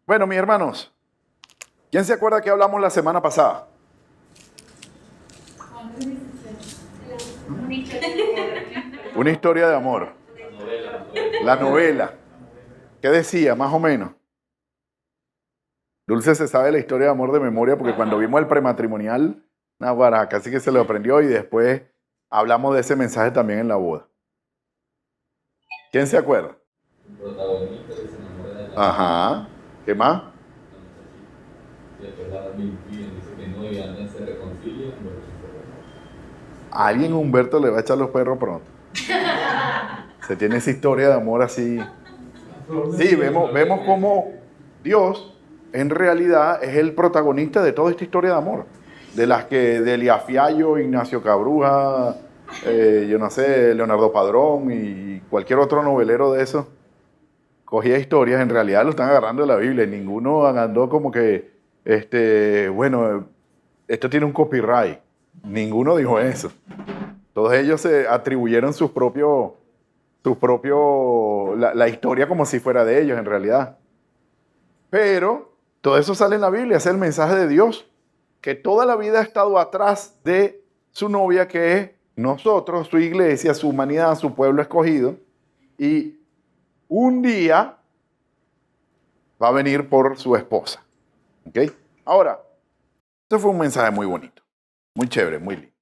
Bueno, mis hermanos, ¿quién se acuerda que hablamos la semana pasada? Una historia de amor. La novela. ¿Qué decía, más o menos? Dulce se sabe la historia de amor de memoria porque cuando vimos el prematrimonial, naguará, casi que se lo aprendió y después hablamos de ese mensaje también en la boda. ¿Quién se acuerda? El protagonista que se enamora de la Ajá. ¿Qué más? y después la mentira, dice que no y Ana se reconcilian. A alguien Humberto le va a echar los perros pronto. Se tiene esa historia de amor así. Sí, vemos cómo Dios en realidad es el protagonista de toda esta historia de amor. De las que de Elías Fiallo, Ignacio Cabruja, yo no sé, Leonardo Padrón y cualquier otro novelero de esos, cogía historias, en realidad lo están agarrando de la Biblia y ninguno andó como que, bueno, esto tiene un copyright. Ninguno dijo eso. Todos ellos se atribuyeron la historia como si fuera de ellos en realidad. Pero todo eso sale en la Biblia, es el mensaje de Dios, que toda la vida ha estado atrás de su novia, que es nosotros, su iglesia, su humanidad, su pueblo escogido, y un día va a venir por su esposa. ¿Ok? Ahora, este fue un mensaje muy bonito, muy chévere, muy lindo,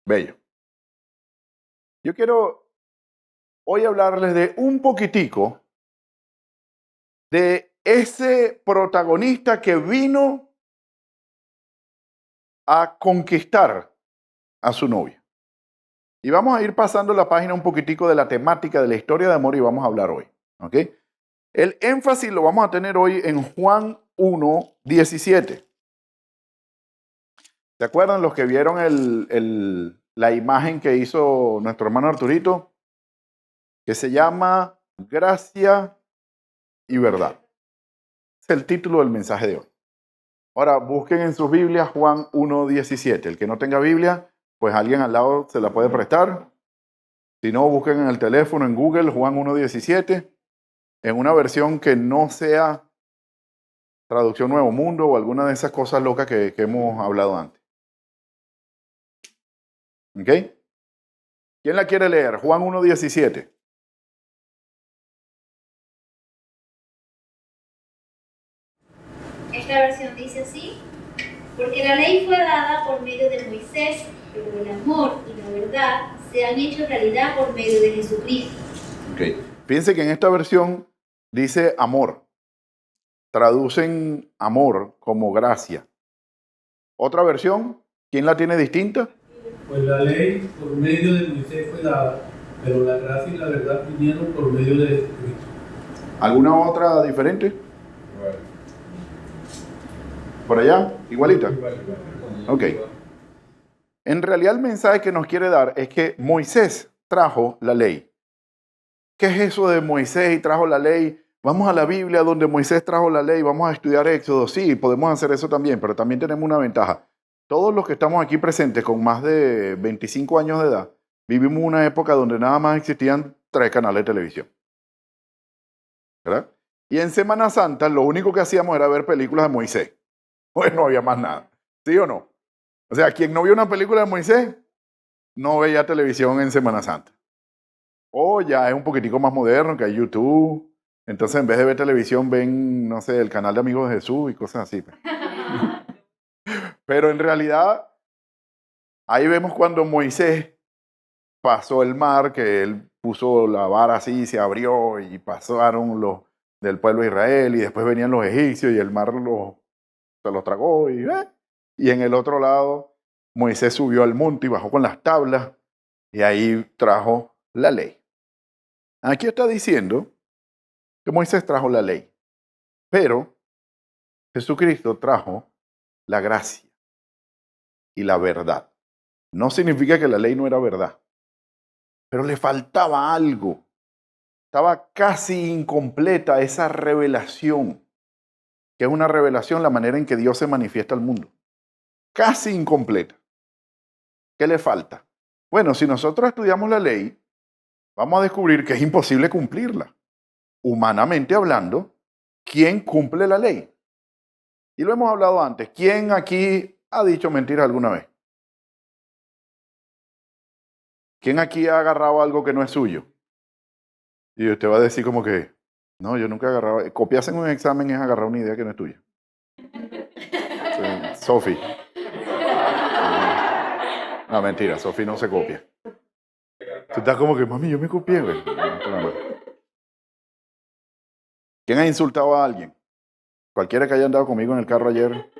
bello. Yo quiero hoy hablarles de un poquitico de ese protagonista que vino a conquistar a su novia. Y vamos a ir pasando la página un poquitico de la temática de la historia de amor y vamos a hablar hoy. ¿Ok? El énfasis lo vamos a tener hoy en Juan 1:17. ¿Se acuerdan los que vieron la imagen que hizo nuestro hermano Arturito? Que se llama Gracia y Verdad. Es el título del mensaje de hoy. Ahora busquen en sus Biblias Juan 1:17. El que no tenga Biblia, pues alguien al lado se la puede prestar. Si no, busquen en el teléfono, en Google, Juan 1:17, en una versión que no sea Traducción Nuevo Mundo o alguna de esas cosas locas que hemos hablado antes. ¿Ok? ¿Quién la quiere leer? Juan 1:17. Esta versión dice así: porque la ley fue dada por medio de Moisés, pero el amor y la verdad se han hecho realidad por medio de Jesucristo. Ok. Fíjense que en esta versión dice amor. Traducen amor como gracia. Otra versión, ¿quién la tiene distinta? Pues la ley por medio de Moisés fue dada, pero la gracia y la verdad vinieron por medio de Jesucristo. ¿Alguna otra diferente? Bueno, ¿Por allá? ¿Igualita? igual. Ok. En realidad el mensaje que nos quiere dar es que Moisés trajo la ley. ¿Qué es eso de Moisés y trajo la ley? Vamos a la Biblia donde Moisés trajo la ley, vamos a estudiar Éxodo. Sí, podemos hacer eso también, pero también tenemos una ventaja. Todos los que estamos aquí presentes con más de 25 años de edad, vivimos una época donde nada más existían 3 canales de televisión. ¿Verdad? Y en Semana Santa lo único que hacíamos era ver películas de Moisés. Pues no había más nada. ¿Sí o no? O sea, quien no vio una película de Moisés, no veía televisión en Semana Santa. O ya es un poquitico más moderno, que hay YouTube. Entonces, en vez de ver televisión, ven, no sé, el canal de Amigos de Jesús y cosas así. Pero en realidad, ahí vemos cuando Moisés pasó el mar, que él puso la vara así, se abrió y pasaron los del pueblo de Israel y después venían los egipcios y el mar se los tragó. Y en el otro lado, Moisés subió al monte y bajó con las tablas y ahí trajo la ley. Aquí está diciendo que Moisés trajo la ley, pero Jesucristo trajo la gracia y la verdad. No significa que la ley no era verdad, pero le faltaba algo. Estaba casi incompleta esa revelación, que es una revelación la manera en que Dios se manifiesta al mundo. Casi incompleta. ¿Qué le falta? Bueno, si nosotros estudiamos la ley, vamos a descubrir que es imposible cumplirla. Humanamente hablando, ¿quién cumple la ley? Y lo hemos hablado antes. ¿Quién aquí ha dicho mentiras alguna vez? ¿Quién aquí ha agarrado algo que no es suyo? Y usted va a decir como que, no, yo nunca he agarrado. Copiarse en un examen es agarrar una idea que no es tuya. Sí, Sophie. No, mentira, Sophie no se copia. Tú estás como que, mami, yo me copié, güey. ¿Quién ha insultado a alguien? Cualquiera que haya andado conmigo en el carro ayer.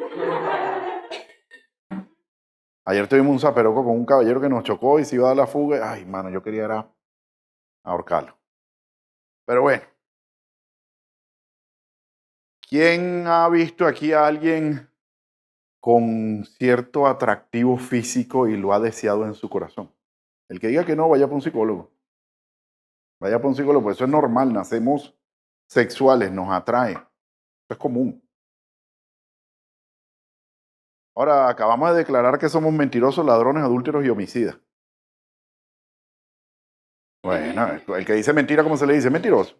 Ayer tuvimos un zaperoco con un caballero que nos chocó y se iba a dar la fuga. Ay, mano, yo quería era ahorcarlo. Pero bueno. ¿Quién ha visto aquí a alguien con cierto atractivo físico y lo ha deseado en su corazón? El que diga que no, vaya para un psicólogo. Vaya para un psicólogo, pues eso es normal, nacemos sexuales, nos atrae. Eso es común. Ahora, acabamos de declarar que somos mentirosos, ladrones, adúlteros y homicidas. Bueno, el que dice mentira, ¿cómo se le dice? Mentiroso.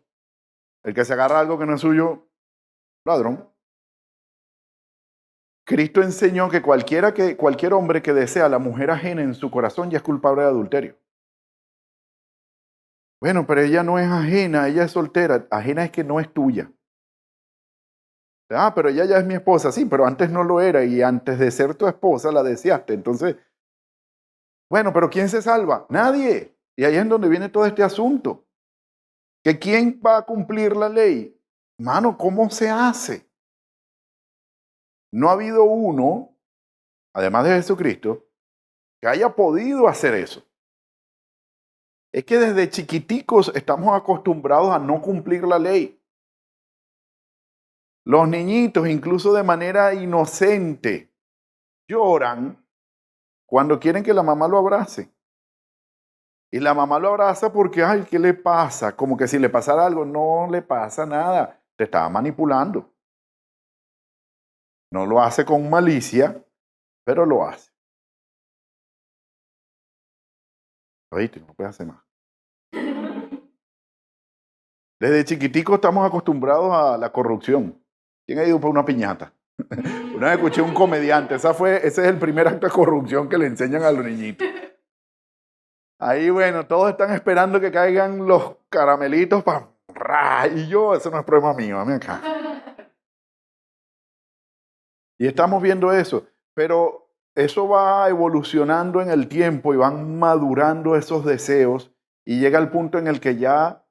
El que se agarra algo que no es suyo, ladrón. Cristo enseñó que cualquier hombre que desea a la mujer ajena en su corazón ya es culpable de adulterio. Bueno, pero ella no es ajena, ella es soltera. Ajena es que no es tuya. Ah, pero ella ya es mi esposa. Sí, pero antes no lo era y antes de ser tu esposa la deseaste. Entonces, bueno, pero ¿quién se salva? Nadie. Y ahí es donde viene todo este asunto. ¿Que quién va a cumplir la ley? Mano, ¿cómo se hace? No ha habido uno, además de Jesucristo, que haya podido hacer eso. Es que desde chiquiticos estamos acostumbrados a no cumplir la ley. Los niñitos, incluso de manera inocente, lloran cuando quieren que la mamá lo abrace. Y la mamá lo abraza porque, ay, ¿qué le pasa? Como que si le pasara algo, no le pasa nada. Te estaba manipulando. No lo hace con malicia, pero lo hace. Oíste, no puede hacer más. Desde chiquitico estamos acostumbrados a la corrupción. ¿Quién ha ido por una piñata? Una vez escuché un comediante, ese es el primer acto de corrupción que le enseñan a los niñitos. Ahí, bueno, todos están esperando que caigan los caramelitos para... Y yo, eso no es problema mío, a mí acá. Y estamos viendo eso, pero eso va evolucionando en el tiempo y van madurando esos deseos y llega al punto en el que ya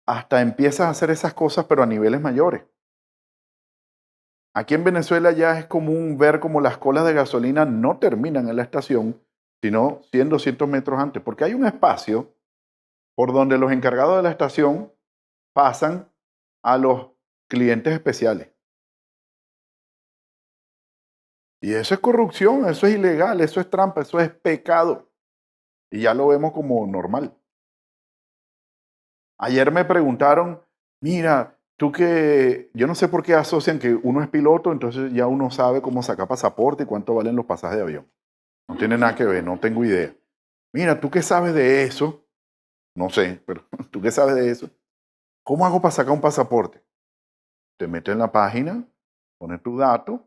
hasta empiezas a hacer esas cosas, pero a niveles mayores. Aquí en Venezuela ya es común ver como las colas de gasolina no terminan en la estación, sino 100, 200 metros antes, porque hay un espacio por donde los encargados de la estación pasan a los clientes especiales. Y eso es corrupción, eso es ilegal, eso es trampa, eso es pecado. Y ya lo vemos como normal. Ayer me preguntaron, mira, tú que, yo no sé por qué asocian que uno es piloto, entonces ya uno sabe cómo sacar pasaporte y cuánto valen los pasajes de avión. No tiene nada que ver, no tengo idea. Mira, ¿tú qué sabes de eso? No sé, pero ¿tú qué sabes de eso? ¿Cómo hago para sacar un pasaporte? Te metes en la página, pones tus datos,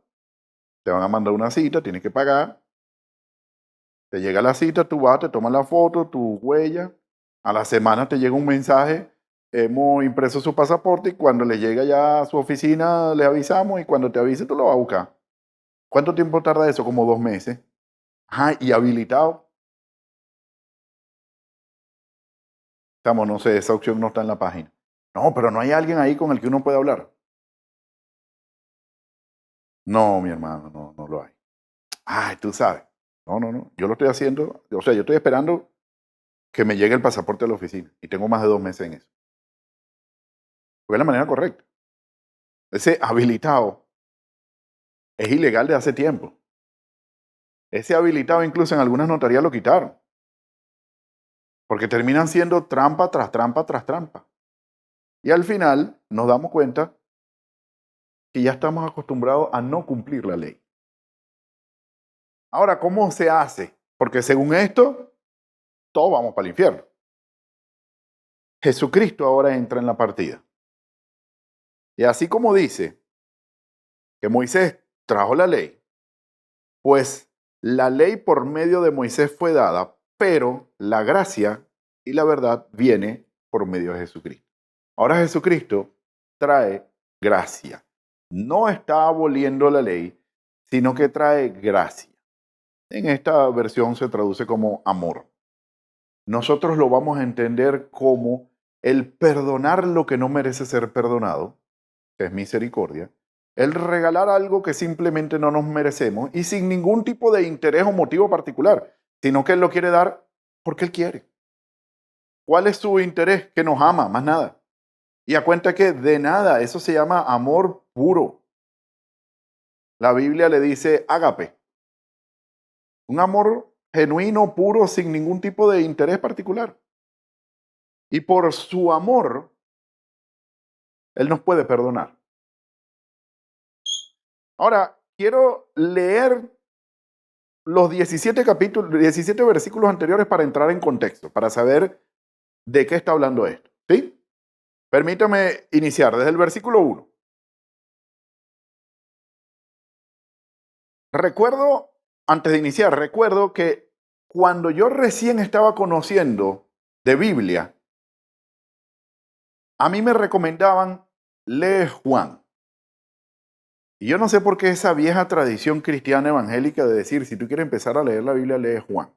te van a mandar una cita, tienes que pagar. Te llega la cita, tú vas, te tomas la foto, tu huella. A la semana te llega un mensaje, hemos impreso su pasaporte y cuando le llega ya a su oficina le avisamos y cuando te avise tú lo vas a buscar. ¿Cuánto tiempo tarda eso? Como 2 meses. Ajá, y habilitado. Estamos, no sé, esa opción no está en la página. No, pero no hay alguien ahí con el que uno pueda hablar. No, mi hermano, no lo hay. Ay, tú sabes. No. Yo lo estoy haciendo, o sea, yo estoy esperando que me llegue el pasaporte a la oficina y tengo más de 2 meses en eso. Porque es la manera correcta. Ese habilitado es ilegal de hace tiempo. Ese habilitado incluso en algunas notarías lo quitaron. Porque terminan siendo trampa tras trampa tras trampa. Y al final nos damos cuenta que ya estamos acostumbrados a no cumplir la ley. Ahora, ¿cómo se hace? Porque según esto, todos vamos para el infierno. Jesucristo ahora entra en la partida. Y así como dice que Moisés trajo la ley, pues la ley por medio de Moisés fue dada, pero la gracia y la verdad viene por medio de Jesucristo. Ahora Jesucristo trae gracia. No está aboliendo la ley, sino que trae gracia. En esta versión se traduce como amor. Nosotros lo vamos a entender como el perdonar lo que no merece ser perdonado, que es misericordia, el regalar algo que simplemente no nos merecemos y sin ningún tipo de interés o motivo particular, sino que Él lo quiere dar porque Él quiere. ¿Cuál es su interés? Que nos ama, más nada. Y a cuenta que de nada, eso se llama amor puro. La Biblia le dice ágape. Un amor genuino, puro, sin ningún tipo de interés particular. Y por su amor, Él nos puede perdonar. Ahora, quiero leer los 17 versículos anteriores para entrar en contexto, para saber de qué está hablando esto. ¿Sí? Permítame iniciar desde el versículo 1. Antes de iniciar, recuerdo que cuando yo recién estaba conociendo de Biblia, a mí me recomendaban lee Juan. Y yo no sé por qué esa vieja tradición cristiana evangélica de decir, si tú quieres empezar a leer la Biblia, lee Juan.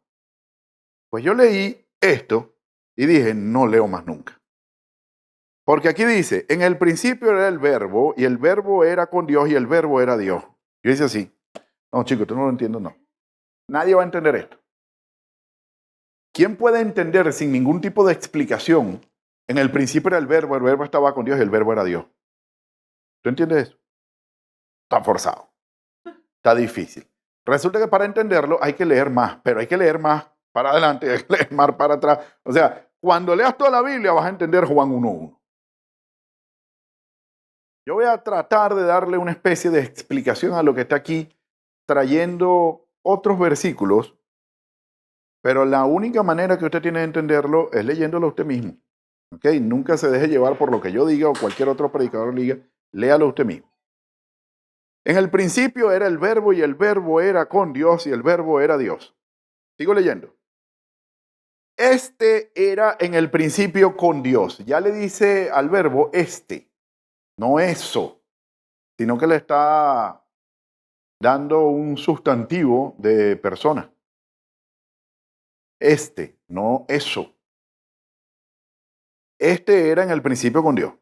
Pues yo leí esto y dije, no leo más nunca. Porque aquí dice, en el principio era el verbo, y el verbo era con Dios, y el verbo era Dios. Yo dice así, no chicos, tú no lo entiendes, no. Nadie va a entender esto. ¿Quién puede entender sin ningún tipo de explicación? En el principio era el verbo estaba con Dios y el verbo era Dios. ¿Tú entiendes eso? Está forzado. Está difícil. Resulta que para entenderlo hay que leer más, pero hay que leer más para adelante, hay que leer más para atrás. O sea, cuando leas toda la Biblia vas a entender Juan 1:1. Yo voy a tratar de darle una especie de explicación a lo que está aquí, trayendo otros versículos, pero la única manera que usted tiene de entenderlo es leyéndolo usted mismo. ¿Ok? Nunca se deje llevar por lo que yo diga o cualquier otro predicador diga, léalo usted mismo. En el principio era el verbo y el verbo era con Dios y el verbo era Dios. Sigo leyendo. Este era en el principio con Dios. Ya le dice al verbo este, no eso, sino que le está dando un sustantivo de persona. Este, no eso. Este era en el principio con Dios.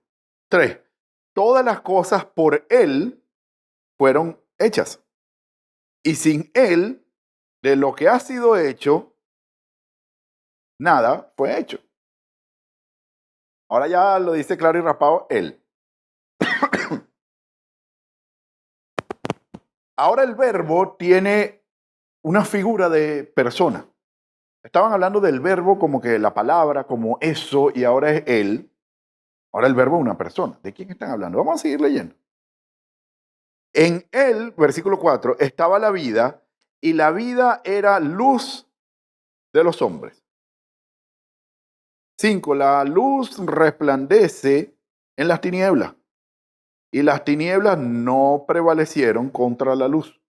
3. Todas las cosas por Él fueron hechas. Y sin Él, de lo que ha sido hecho, nada fue hecho. Ahora ya lo dice claro y raspado Él. Ahora el verbo tiene una figura de persona. Estaban hablando del verbo como que la palabra, como eso, y ahora es Él. Ahora el verbo es una persona. ¿De quién están hablando? Vamos a seguir leyendo. En Él, versículo 4, estaba la vida, y la vida era luz de los hombres. 5. La luz resplandece en las tinieblas, y las tinieblas no prevalecieron contra la luz.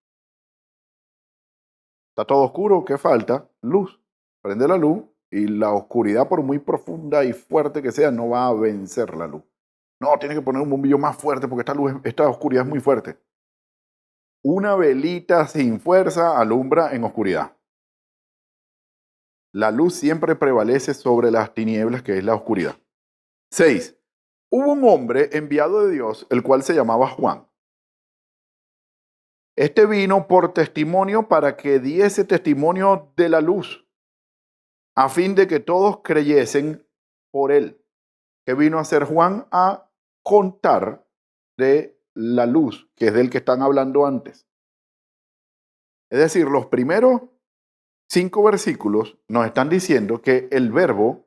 Está todo oscuro, ¿qué falta? Luz. Prende la luz y la oscuridad, por muy profunda y fuerte que sea, no va a vencer la luz. No, tiene que poner un bombillo más fuerte porque esta oscuridad es muy fuerte. Una velita sin fuerza alumbra en oscuridad. La luz siempre prevalece sobre las tinieblas, que es la oscuridad. 6. Hubo un hombre enviado de Dios, el cual se llamaba Juan. Este vino por testimonio para que diese testimonio de la luz, a fin de que todos creyesen por él. ¿Qué vino a hacer Juan? A contar de la luz, que es del que están hablando antes. Es decir, los primeros 5 versículos nos están diciendo que el verbo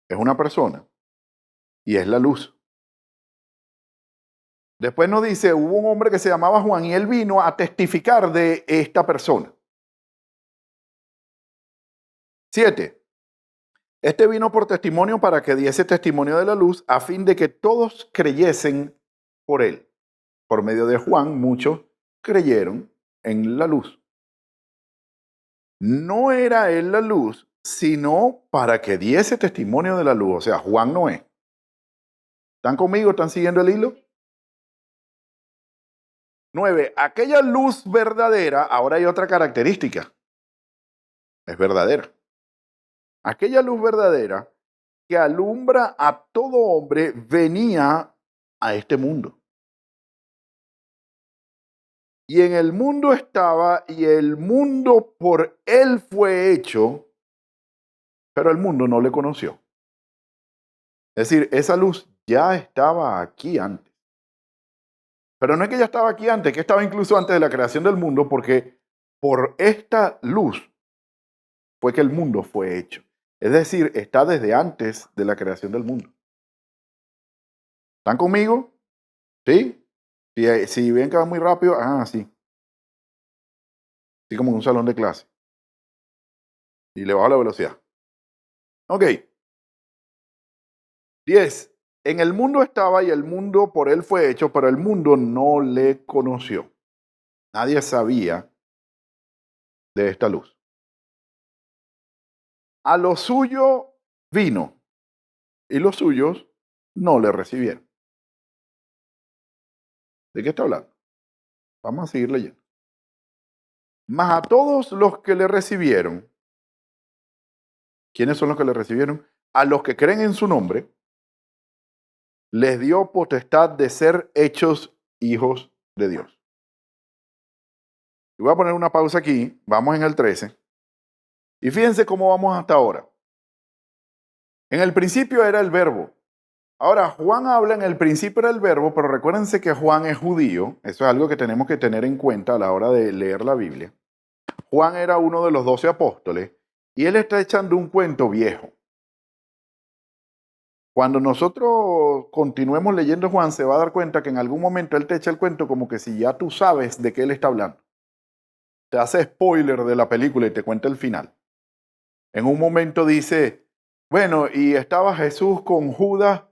es una persona y es la luz. Después nos dice, hubo un hombre que se llamaba Juan y él vino a testificar de esta persona. 7. Este vino por testimonio para que diese testimonio de la luz, a fin de que todos creyesen por él. Por medio de Juan, muchos creyeron en la luz. No era él la luz, sino para que diese testimonio de la luz. O sea, Juan no es. ¿Están conmigo? ¿Están siguiendo el hilo? 9. Aquella luz verdadera, ahora hay otra característica. Es verdadera. Aquella luz verdadera que alumbra a todo hombre venía a este mundo. Y en el mundo estaba, y el mundo por él fue hecho, pero el mundo no le conoció. Es decir, esa luz ya estaba aquí antes. Pero no es que ya estaba aquí antes, que estaba incluso antes de la creación del mundo, porque por esta luz fue que el mundo fue hecho. Es decir, está desde antes de la creación del mundo. ¿Están conmigo? ¿Sí? Si ven que va muy rápido, sí. Así como en un salón de clase. Y le bajo la velocidad. Ok. 10. En el mundo estaba y el mundo por él fue hecho, pero el mundo no le conoció. Nadie sabía de esta luz. A lo suyo vino y los suyos no le recibieron. ¿De qué está hablando? Vamos a seguir leyendo. Mas a todos los que le recibieron, ¿quiénes son los que le recibieron? A los que creen en su nombre, les dio potestad de ser hechos hijos de Dios. Y voy a poner una pausa aquí, vamos en el 13. Y fíjense cómo vamos hasta ahora. En el principio era el verbo. Ahora, Juan habla en el principio era el verbo, pero recuérdense que Juan es judío. Eso es algo que tenemos que tener en cuenta a la hora de leer la Biblia. Juan era uno de los 12 apóstoles y él está echando un cuento viejo. Cuando nosotros continuemos leyendo Juan, se va a dar cuenta que en algún momento él te echa el cuento como que si ya tú sabes de qué él está hablando. Te hace spoiler de la película y te cuenta el final. En un momento dice, bueno, y estaba Jesús con Judas,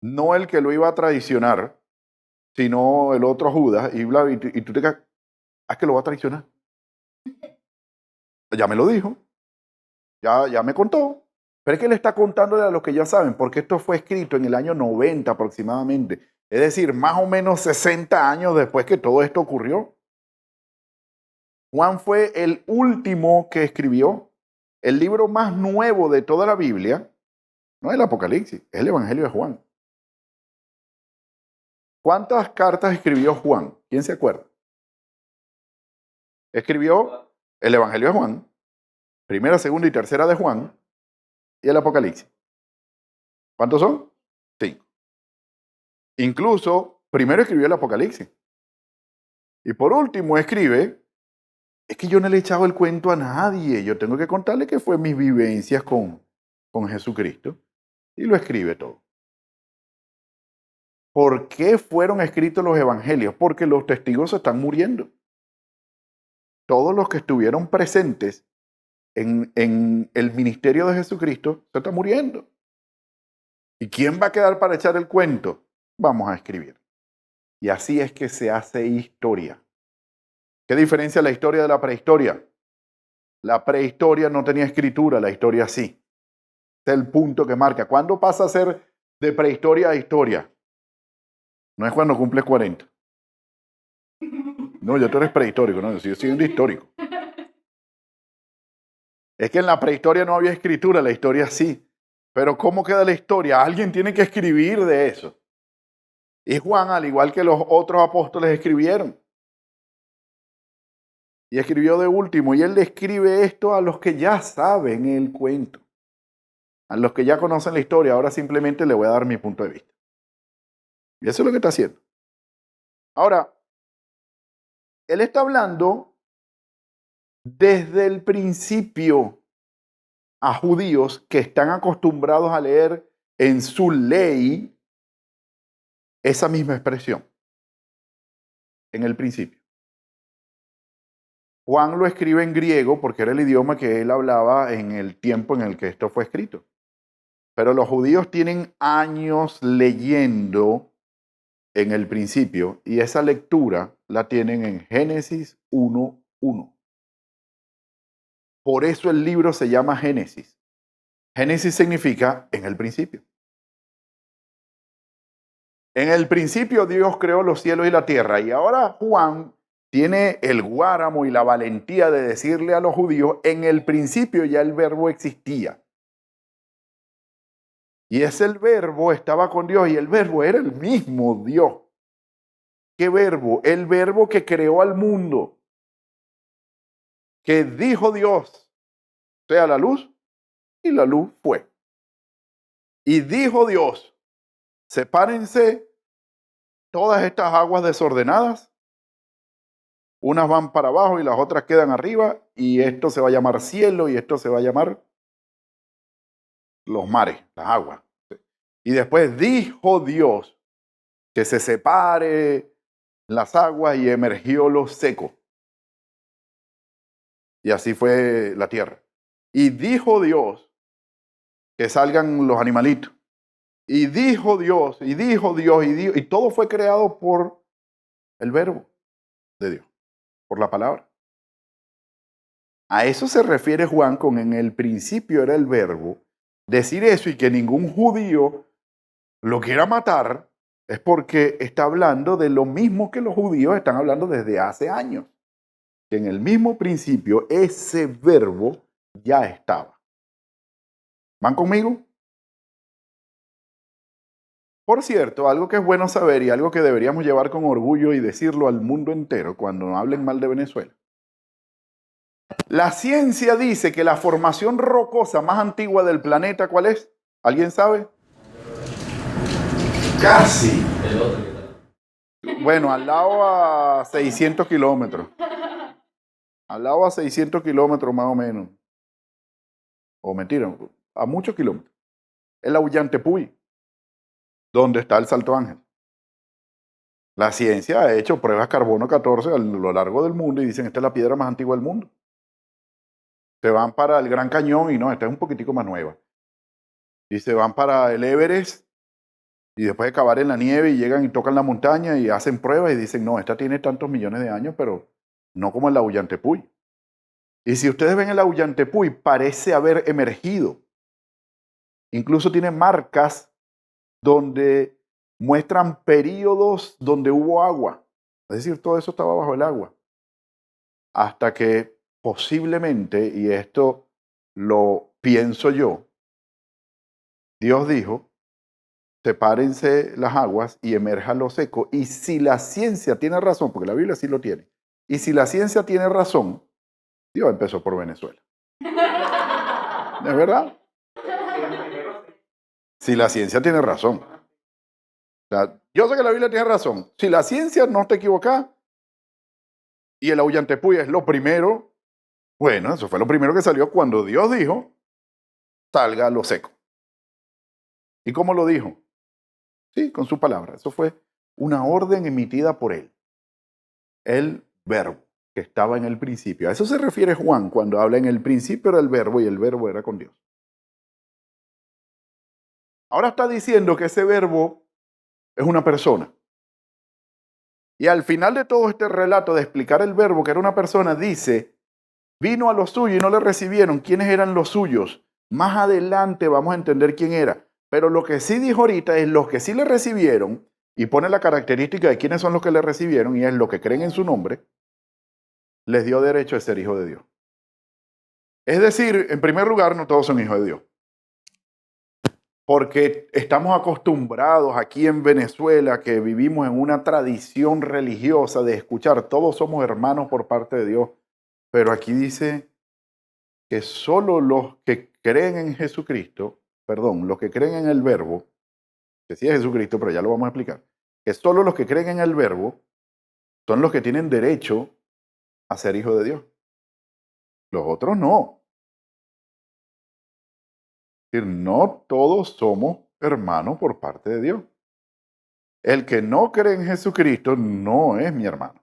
no el que lo iba a traicionar, sino el otro Judas, y tú te quedas, ¿es que lo va a traicionar? Ya me lo dijo, ya me contó, pero es que él está contándole a los que ya saben, porque esto fue escrito en el año 90 aproximadamente, es decir, más o menos 60 años después que todo esto ocurrió. Juan fue el último que escribió el libro más nuevo de toda la Biblia, no es el Apocalipsis, es el Evangelio de Juan. ¿Cuántas cartas escribió Juan? ¿Quién se acuerda? Escribió el Evangelio de Juan, primera, segunda y tercera de Juan, y el Apocalipsis. ¿Cuántos son? 5. Incluso, primero escribió el Apocalipsis. Y por último escribe, es que yo no le he echado el cuento a nadie, yo tengo que contarle que fue mis vivencias con Jesucristo. Y lo escribe todo. ¿Por qué fueron escritos los evangelios? Porque los testigos se están muriendo. Todos los que estuvieron presentes en el ministerio de Jesucristo se están muriendo. ¿Y quién va a quedar para echar el cuento? Vamos a escribir. Y así es que se hace historia. ¿Qué diferencia la historia de la prehistoria? La prehistoria no tenía escritura, la historia sí. Es el punto que marca. ¿Cuándo pasa a ser de prehistoria a historia? No es cuando cumples 40. No, ya tú eres prehistórico, no, yo sigo siendo histórico. Es que en la prehistoria no había escritura, la historia sí. Pero ¿cómo queda la historia? Alguien tiene que escribir de eso. Y Juan, al igual que los otros apóstoles, escribieron. Y escribió de último. Y él le escribe esto a los que ya saben el cuento. A los que ya conocen la historia. Ahora simplemente le voy a dar mi punto de vista. Y eso es lo que está haciendo. Ahora, él está hablando desde el principio a judíos que están acostumbrados a leer en su ley esa misma expresión. En el principio. Juan lo escribe en griego porque era el idioma que él hablaba en el tiempo en el que esto fue escrito. Pero los judíos tienen años leyendo en el principio y esa lectura la tienen en Génesis 1:1. Por eso el libro se llama Génesis. Génesis significa en el principio. En el principio Dios creó los cielos y la tierra y ahora Juan tiene el guáramo y la valentía de decirle a los judíos, en el principio ya el verbo existía. Y ese el verbo estaba con Dios y el verbo era el mismo Dios. ¿Qué verbo? El verbo que creó al mundo. Que dijo Dios, sea la luz, y la luz fue. Y dijo Dios, sepárense todas estas aguas desordenadas. Unas van para abajo y las otras quedan arriba, y esto se va a llamar cielo y esto se va a llamar los mares, las aguas. Y después dijo Dios que se separe las aguas y emergió lo seco. Y así fue la tierra. Y dijo Dios que salgan los animalitos. Y dijo Dios, y dijo Dios, y todo fue creado por el verbo de Dios, por la palabra. A eso se refiere Juan con en el principio era el verbo. Decir eso y que ningún judío lo quiera matar es porque está hablando de lo mismo que los judíos están hablando desde hace años. Que en el mismo principio ese verbo ya estaba. ¿Van conmigo? Por cierto, algo que es bueno saber y algo que deberíamos llevar con orgullo y decirlo al mundo entero cuando hablen mal de Venezuela. La ciencia dice que la formación rocosa más antigua del planeta, ¿cuál es? ¿Alguien sabe? Casi. El otro que está. Bueno, al lado a 600 kilómetros. Al lado a 600 kilómetros más o menos. O mentira, a muchos kilómetros. El Aullantepui, donde está el Salto Ángel. La ciencia ha hecho pruebas carbono 14 a lo largo del mundo y dicen esta es la piedra más antigua del mundo. Se van para el Gran Cañón y no, esta es un poquitico más nueva. Y se van para el Everest y después de cavar en la nieve y llegan y tocan la montaña y hacen pruebas y dicen no, esta tiene tantos millones de años, pero no como el Aullantepui. Y si ustedes ven el Aullantepui, parece haber emergido. Incluso tiene marcas donde muestran periodos donde hubo agua. Es decir, todo eso estaba bajo el agua. Hasta que posiblemente, y esto lo pienso yo, Dios dijo, sepárense las aguas y emerja lo seco. Y si la ciencia tiene razón, porque la Biblia sí lo tiene, y si la ciencia tiene razón, Dios empezó por Venezuela. ¿Es verdad? Si la ciencia tiene razón. O sea, yo sé que la Biblia tiene razón. Si la ciencia no está equivocada y el Aullantepui es lo primero, bueno, eso fue lo primero que salió cuando Dios dijo, salga lo seco. ¿Y cómo lo dijo? Sí, con su palabra. Eso fue una orden emitida por él. El verbo que estaba en el principio. A eso se refiere Juan cuando habla en el principio era el verbo y el verbo era con Dios. Ahora está diciendo que ese verbo es una persona. Y al final de todo este relato de explicar el verbo que era una persona, dice, vino a los suyos y no le recibieron. ¿Quiénes eran los suyos? Más adelante vamos a entender quién era. Pero lo que sí dijo ahorita es los que sí le recibieron, y pone la característica de quiénes son los que le recibieron, y es los que creen en su nombre, les dio derecho a ser hijo de Dios. Es decir, en primer lugar, no todos son hijos de Dios. Porque estamos acostumbrados aquí en Venezuela, que vivimos en una tradición religiosa de escuchar, todos somos hermanos por parte de Dios. Pero aquí dice que solo los que creen en Jesucristo, los que creen en el verbo, que sí es Jesucristo, pero ya lo vamos a explicar, que solo los que creen en el verbo son los que tienen derecho a ser hijos de Dios. Los otros no. Es decir, no todos somos hermanos por parte de Dios. El que no cree en Jesucristo no es mi hermano.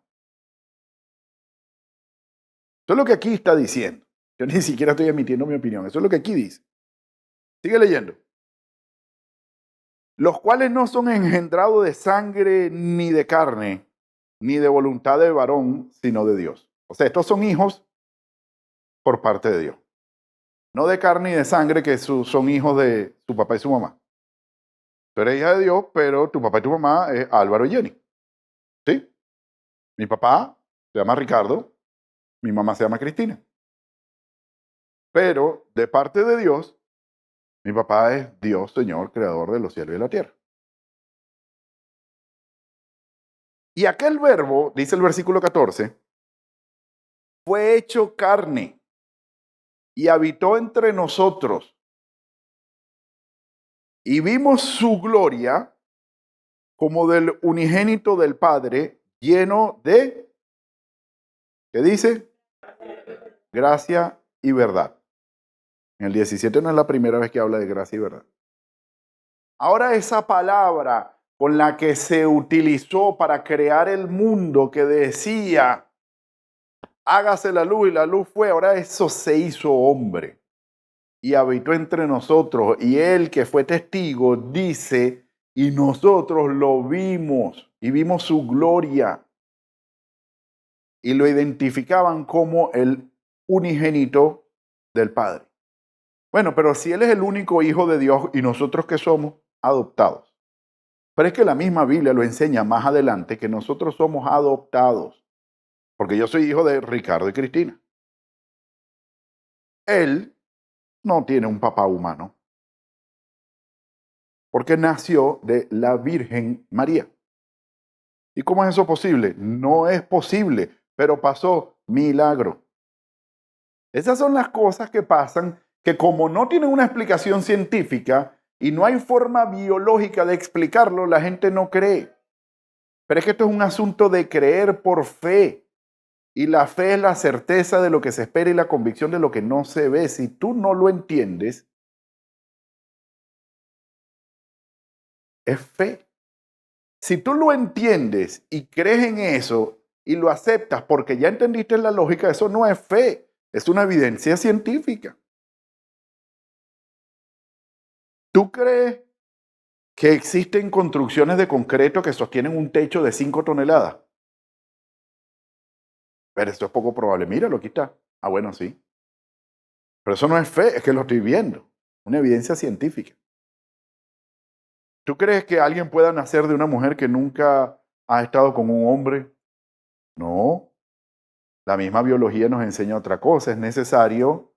Eso es lo que aquí está diciendo. Yo ni siquiera estoy emitiendo mi opinión. Eso es lo que aquí dice. Sigue leyendo. Los cuales no son engendrados de sangre ni de carne, ni de voluntad de varón, sino de Dios. O sea, estos son hijos por parte de Dios. No de carne y de sangre, que son hijos de su papá y su mamá. Tú eres hija de Dios, pero tu papá y tu mamá es Álvaro y Jenny. ¿Sí? Mi papá se llama Ricardo, mi mamá se llama Cristina. Pero de parte de Dios, mi papá es Dios, Señor, creador de los cielos y de la tierra. Y aquel verbo, dice el versículo 14, fue hecho carne y habitó entre nosotros. Y vimos su gloria como del unigénito del Padre, lleno de, ¿qué dice? Gracia y verdad. En el 17 no es la primera vez que habla de gracia y verdad. Ahora esa palabra con la que se utilizó para crear el mundo, que decía, hágase la luz, y la luz fue, ahora eso se hizo hombre y habitó entre nosotros. Y él, que fue testigo, dice, y nosotros lo vimos y vimos su gloria. Y lo identificaban como el unigénito del Padre. Bueno, pero si él es el único hijo de Dios, y nosotros que somos adoptados. Pero es que la misma Biblia lo enseña más adelante, que nosotros somos adoptados. Porque yo soy hijo de Ricardo y Cristina. Él no tiene un papá humano. Porque nació de la Virgen María. ¿Y cómo es eso posible? No es posible, pero pasó milagro. Esas son las cosas que pasan, que como no tienen una explicación científica y no hay forma biológica de explicarlo, la gente no cree. Pero es que esto es un asunto de creer por fe. Y la fe es la certeza de lo que se espera y la convicción de lo que no se ve. Si tú no lo entiendes, es fe. Si tú lo entiendes y crees en eso y lo aceptas porque ya entendiste la lógica, eso no es fe, es una evidencia científica. ¿Tú crees que existen construcciones de concreto que sostienen un techo de 5 toneladas? Pero esto es poco probable. Míralo, aquí está. Ah, bueno, sí. Pero eso no es fe, es que lo estoy viendo. Una evidencia científica. ¿Tú crees que alguien pueda nacer de una mujer que nunca ha estado con un hombre? No. La misma biología nos enseña otra cosa. Es necesario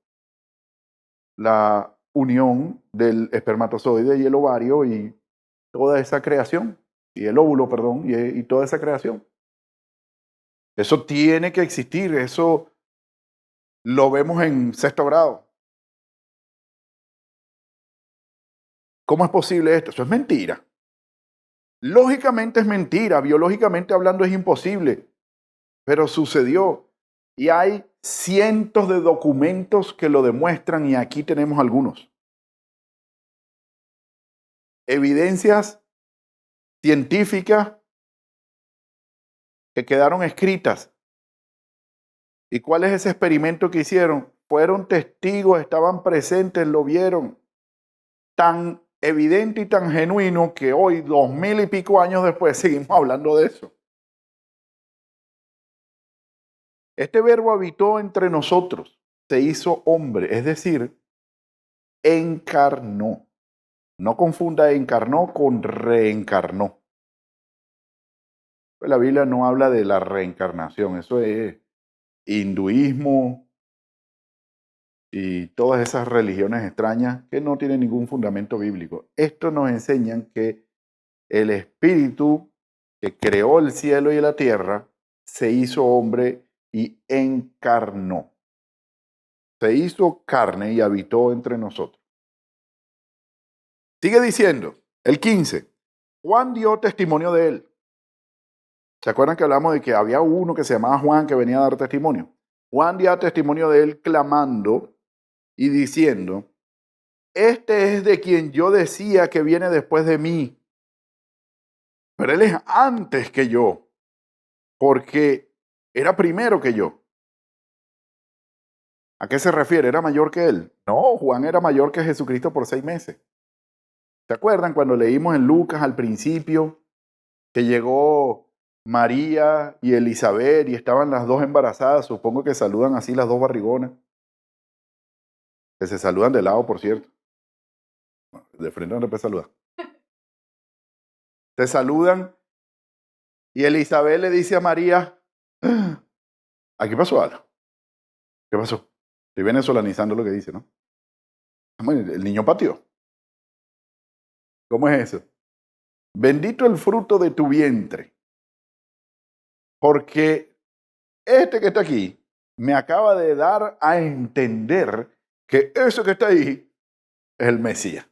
la unión del espermatozoide y el ovario y toda esa creación. Y el óvulo, perdón, y toda esa creación. Eso tiene que existir. Eso lo vemos en 6º grado. ¿Cómo es posible esto? Eso es mentira. Lógicamente es mentira, biológicamente hablando es imposible, pero sucedió. Y hay cientos de documentos que lo demuestran y aquí tenemos algunos. Evidencias científicas que quedaron escritas. ¿Y cuál es ese experimento que hicieron? Fueron testigos, estaban presentes, lo vieron. Tan evidente y tan genuino que hoy, 2000 y pico años después, seguimos hablando de eso. Este verbo habitó entre nosotros, se hizo hombre, es decir, encarnó. No confunda encarnó con reencarnó. La Biblia no habla de la reencarnación, eso es hinduismo y todas esas religiones extrañas que no tienen ningún fundamento bíblico. Esto nos enseña que el Espíritu que creó el cielo y la tierra se hizo hombre y encarnó. Se hizo carne y habitó entre nosotros. Sigue diciendo, el 15. Juan dio testimonio de él. ¿Se acuerdan que hablamos de que había uno que se llamaba Juan que venía a dar testimonio? Juan dio testimonio de él clamando y diciendo, este es de quien yo decía que viene después de mí, pero él es antes que yo, porque era primero que yo. ¿A qué se refiere? ¿Era mayor que él? No, Juan era mayor que Jesucristo por 6 meses. ¿Se acuerdan cuando leímos en Lucas al principio que llegó María y Elizabeth y estaban las dos embarazadas? Supongo que saludan así las dos barrigonas. Que se saludan de lado, por cierto. De frente no le puede saludar. Se saludan y Elizabeth le dice a María, aquí pasó algo. ¿Qué pasó? Estoy venezolanizando lo que dice, ¿no? El niño pateó. ¿Cómo es eso? Bendito el fruto de tu vientre, porque este que está aquí me acaba de dar a entender que eso que está ahí es el Mesías.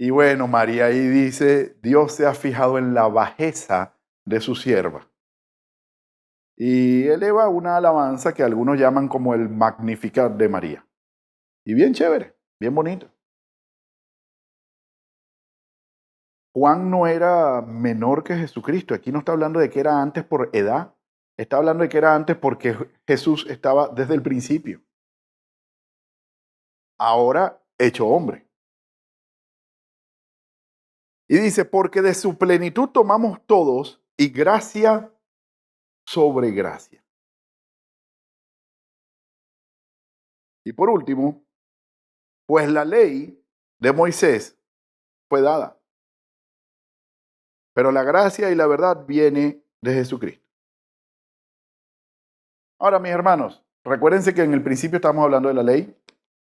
Y bueno, María ahí dice, Dios se ha fijado en la bajeza de su sierva. Y eleva una alabanza que algunos llaman como el Magnificat de María. Y bien chévere, bien bonito. Juan no era menor que Jesucristo. Aquí no está hablando de que era antes por edad. Está hablando de que era antes porque Jesús estaba desde el principio. Ahora hecho hombre. Y dice, porque de su plenitud tomamos todos y gracia sobre gracia. Y por último, pues la ley de Moisés fue dada. Pero la gracia y la verdad viene de Jesucristo. Ahora, mis hermanos, recuérdense que en el principio estábamos hablando de la ley.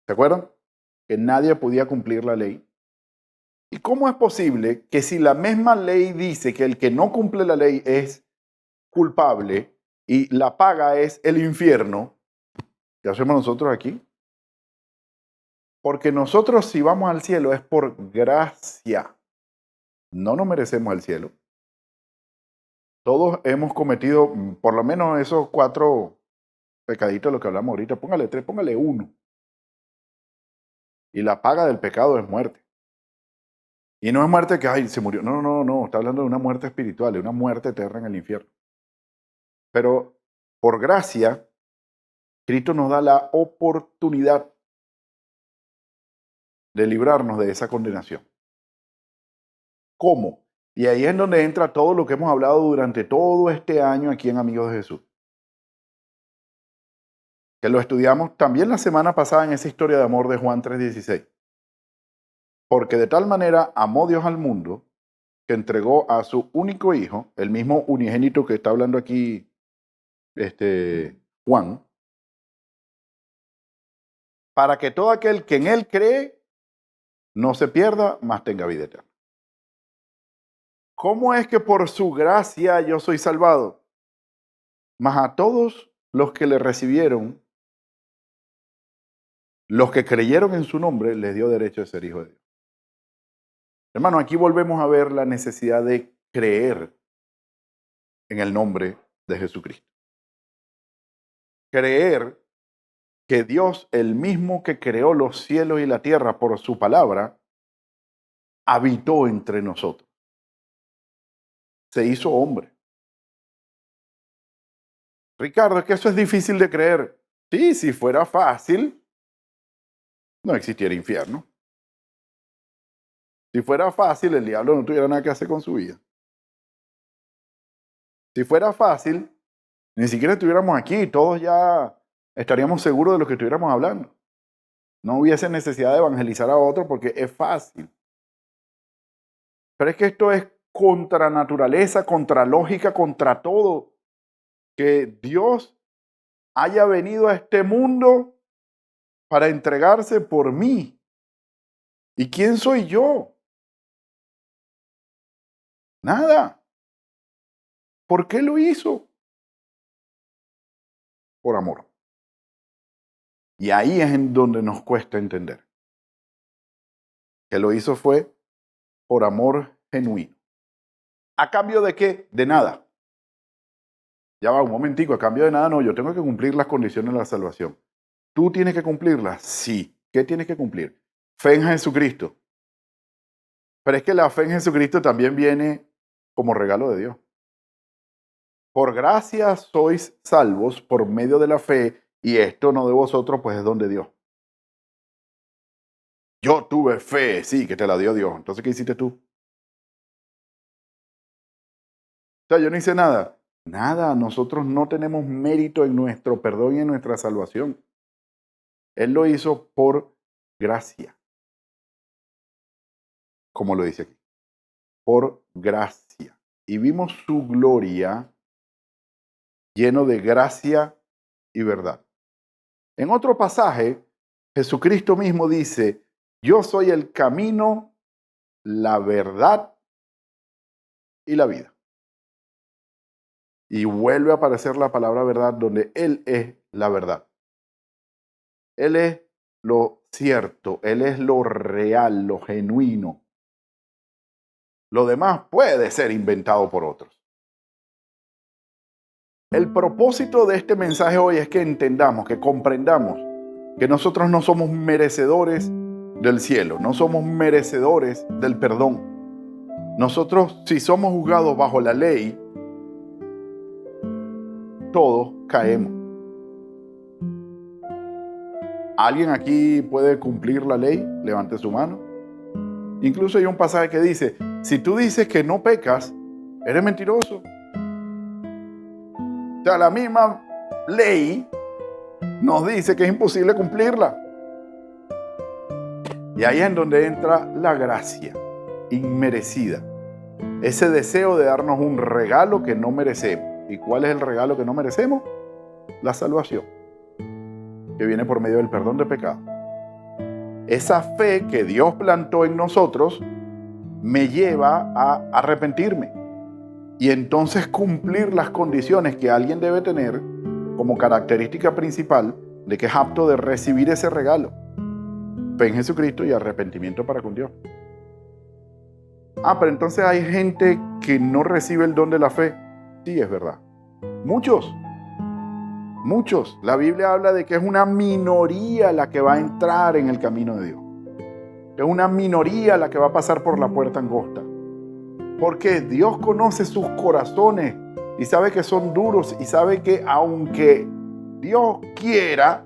¿Se acuerdan? Que nadie podía cumplir la ley. ¿Y cómo es posible que si la misma ley dice que el que no cumple la ley es culpable y la paga es el infierno, ¿qué hacemos nosotros aquí? Porque nosotros si vamos al cielo es por gracia. No nos merecemos el cielo. Todos hemos cometido por lo menos esos 4 pecaditos de los que hablamos ahorita. Póngale 3, póngale 1. Y la paga del pecado es muerte. Y no es muerte que, ay, se murió. No. Está hablando de una muerte espiritual, de una muerte eterna en el infierno. Pero por gracia, Cristo nos da la oportunidad de librarnos de esa condenación. ¿Cómo? Y ahí es donde entra todo lo que hemos hablado durante todo este año aquí en Amigos de Jesús. Que lo estudiamos también la semana pasada en esa historia de amor de Juan 3:16. Porque de tal manera amó Dios al mundo que entregó a su único hijo, el mismo unigénito que está hablando aquí Juan, para que todo aquel que en él cree no se pierda, mas tenga vida eterna. ¿Cómo es que por su gracia yo soy salvado? Mas a todos los que le recibieron, los que creyeron en su nombre, les dio derecho de ser hijos de Dios. Hermano, aquí volvemos a ver la necesidad de creer en el nombre de Jesucristo. Creer que Dios, el mismo que creó los cielos y la tierra por su palabra, habitó entre nosotros. Se hizo hombre. Ricardo, es que eso es difícil de creer. Sí, si fuera fácil, no existiera infierno. Si fuera fácil, el diablo no tuviera nada que hacer con su vida. Si fuera fácil, ni siquiera estuviéramos aquí, todos ya estaríamos seguros de lo que estuviéramos hablando. No hubiese necesidad de evangelizar a otro porque es fácil. Pero es que esto es contra naturaleza, contra lógica, contra todo. Que Dios haya venido a este mundo para entregarse por mí. ¿Y quién soy yo? Nada. ¿Por qué lo hizo? Por amor. Y ahí es en donde nos cuesta entender. Que lo hizo fue por amor genuino. ¿A cambio de qué? De nada. Ya va, un momentico, a cambio de nada no, yo tengo que cumplir las condiciones de la salvación. ¿Tú tienes que cumplirlas? Sí. ¿Qué tienes que cumplir? Fe en Jesucristo. Pero es que la fe en Jesucristo también viene como regalo de Dios. Por gracia sois salvos por medio de la fe, Y esto no de vosotros, pues es don de Dios. Yo tuve fe, sí, que te la dio Dios. Entonces, ¿qué hiciste tú? O sea, yo no hice nada. Nada, nosotros no tenemos mérito en nuestro perdón y en nuestra salvación. Él lo hizo por gracia. Como lo dice aquí. Por gracia. Y vimos su gloria lleno de gracia y verdad. En otro pasaje, Jesucristo mismo dice, yo soy el camino, la verdad y la vida. Y vuelve a aparecer la palabra verdad donde Él es la verdad. Él es lo cierto, Él es lo real, lo genuino. Lo demás puede ser inventado por otros. El propósito de este mensaje hoy es que entendamos, que comprendamos que nosotros no somos merecedores del cielo, no somos merecedores del perdón. Nosotros, si somos juzgados bajo la ley, todos caemos. ¿Alguien aquí puede cumplir la ley? Levante su mano. Incluso hay un pasaje que dice, si tú dices que no pecas, eres mentiroso. O sea, la misma ley nos dice que es imposible cumplirla. Y ahí es en donde entra la gracia inmerecida. Ese deseo de darnos un regalo que no merecemos. ¿Y cuál es el regalo que no merecemos? La salvación, que viene por medio del perdón de pecado. Esa fe que Dios plantó en nosotros me lleva a arrepentirme y entonces cumplir las condiciones que alguien debe tener como característica principal de que es apto de recibir ese regalo. Fe en Jesucristo y arrepentimiento para con Dios. Pero entonces hay gente que no recibe el don de la fe. Sí, es verdad. Muchos. La Biblia habla de que es una minoría la que va a entrar en el camino de Dios. Es una minoría la que va a pasar por la puerta angosta. Porque Dios conoce sus corazones y sabe que son duros y sabe que aunque Dios quiera,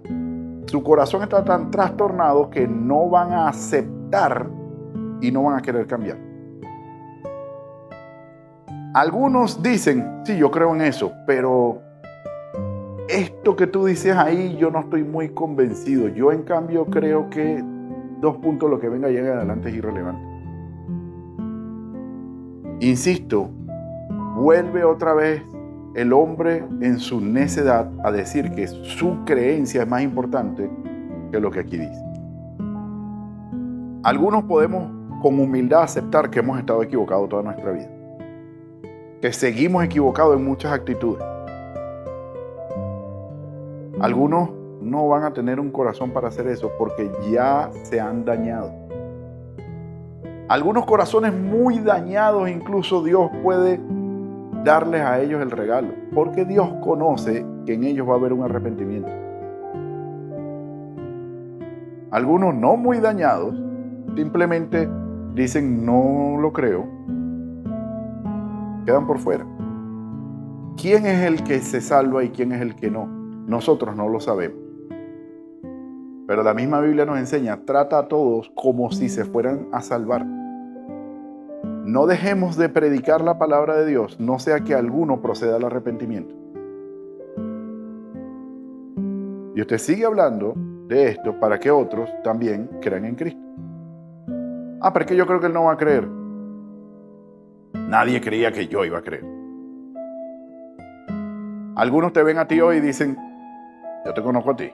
su corazón está tan trastornado que no van a aceptar y no van a querer cambiar. Algunos dicen, sí, yo creo en eso, pero esto que tú dices ahí, yo no estoy muy convencido. Yo, en cambio, creo que 2 puntos, lo que venga y adelante es irrelevante. Insisto, vuelve otra vez el hombre en su necedad a decir que su creencia es más importante que lo que aquí dice. Algunos podemos con humildad aceptar que hemos estado equivocados toda nuestra vida, que seguimos equivocados en muchas actitudes. Algunos no van a tener un corazón para hacer eso porque ya se han dañado. Algunos corazones muy dañados, incluso Dios puede darles a ellos el regalo, porque Dios conoce que en ellos va a haber un arrepentimiento. Algunos no muy dañados, simplemente dicen no lo creo, quedan por fuera. ¿Quién es el que se salva y quién es el que no? Nosotros no lo sabemos. Pero la misma Biblia nos enseña, trata a todos como si se fueran a salvar. No dejemos de predicar la palabra de Dios, no sea que alguno proceda al arrepentimiento. Y usted sigue hablando de esto para que otros también crean en Cristo. Pero es que yo creo que él no va a creer. Nadie creía que yo iba a creer. Algunos te ven a ti hoy y dicen, yo te conozco a ti.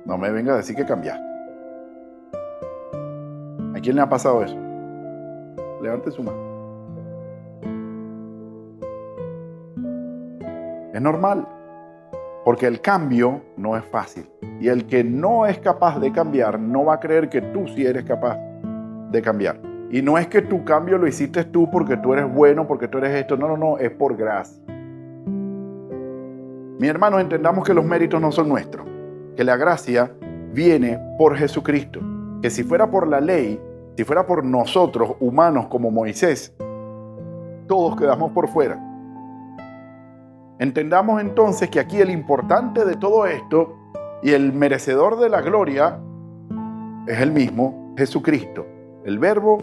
No me venga a decir que cambiaste. ¿A quién le ha pasado eso? Levante su mano. Es normal, porque el cambio no es fácil. Y el que no es capaz de cambiar no va a creer que tú sí eres capaz de cambiar. Y no es que tu cambio lo hiciste tú porque tú eres bueno, porque tú eres esto. No, es por gracia. Mi hermano, entendamos que los méritos no son nuestros, que la gracia viene por Jesucristo. Que si fuera por la ley, si fuera por nosotros, humanos como Moisés, todos quedamos por fuera. Entendamos entonces que aquí el importante de todo esto y el merecedor de la gloria es el mismo Jesucristo, el Verbo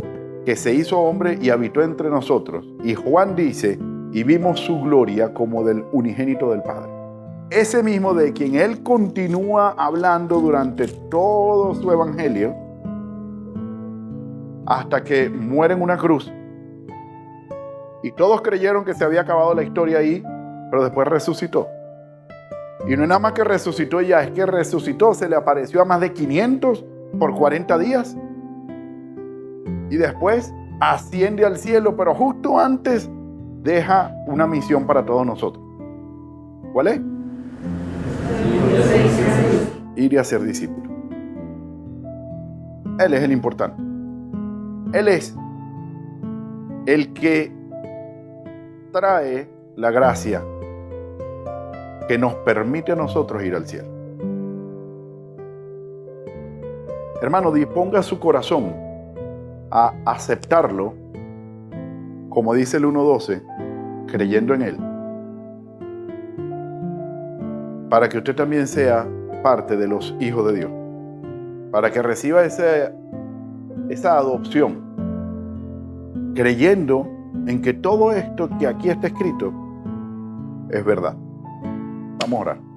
que se hizo hombre y habitó entre nosotros. Y Juan dice, y vimos su gloria como del unigénito del Padre. Ese mismo de quien él continúa hablando durante todo su evangelio, hasta que muere en una cruz. Y todos creyeron que se había acabado la historia ahí, pero después resucitó. Y no es nada más que resucitó ya, es que resucitó, se le apareció a más de 500 por 40 días. Y después asciende al cielo, pero justo antes deja una misión para todos nosotros. ¿Cuál es? Ir a ser discípulo. Él es el importante. Él es el que trae la gracia que nos permite a nosotros ir al cielo. Hermano, disponga su corazón a aceptarlo, como dice el 1:12, creyendo en Él, para que usted también sea parte de los hijos de Dios, para que reciba esa adopción, creyendo en que todo esto que aquí está escrito es verdad. Vamos a orar.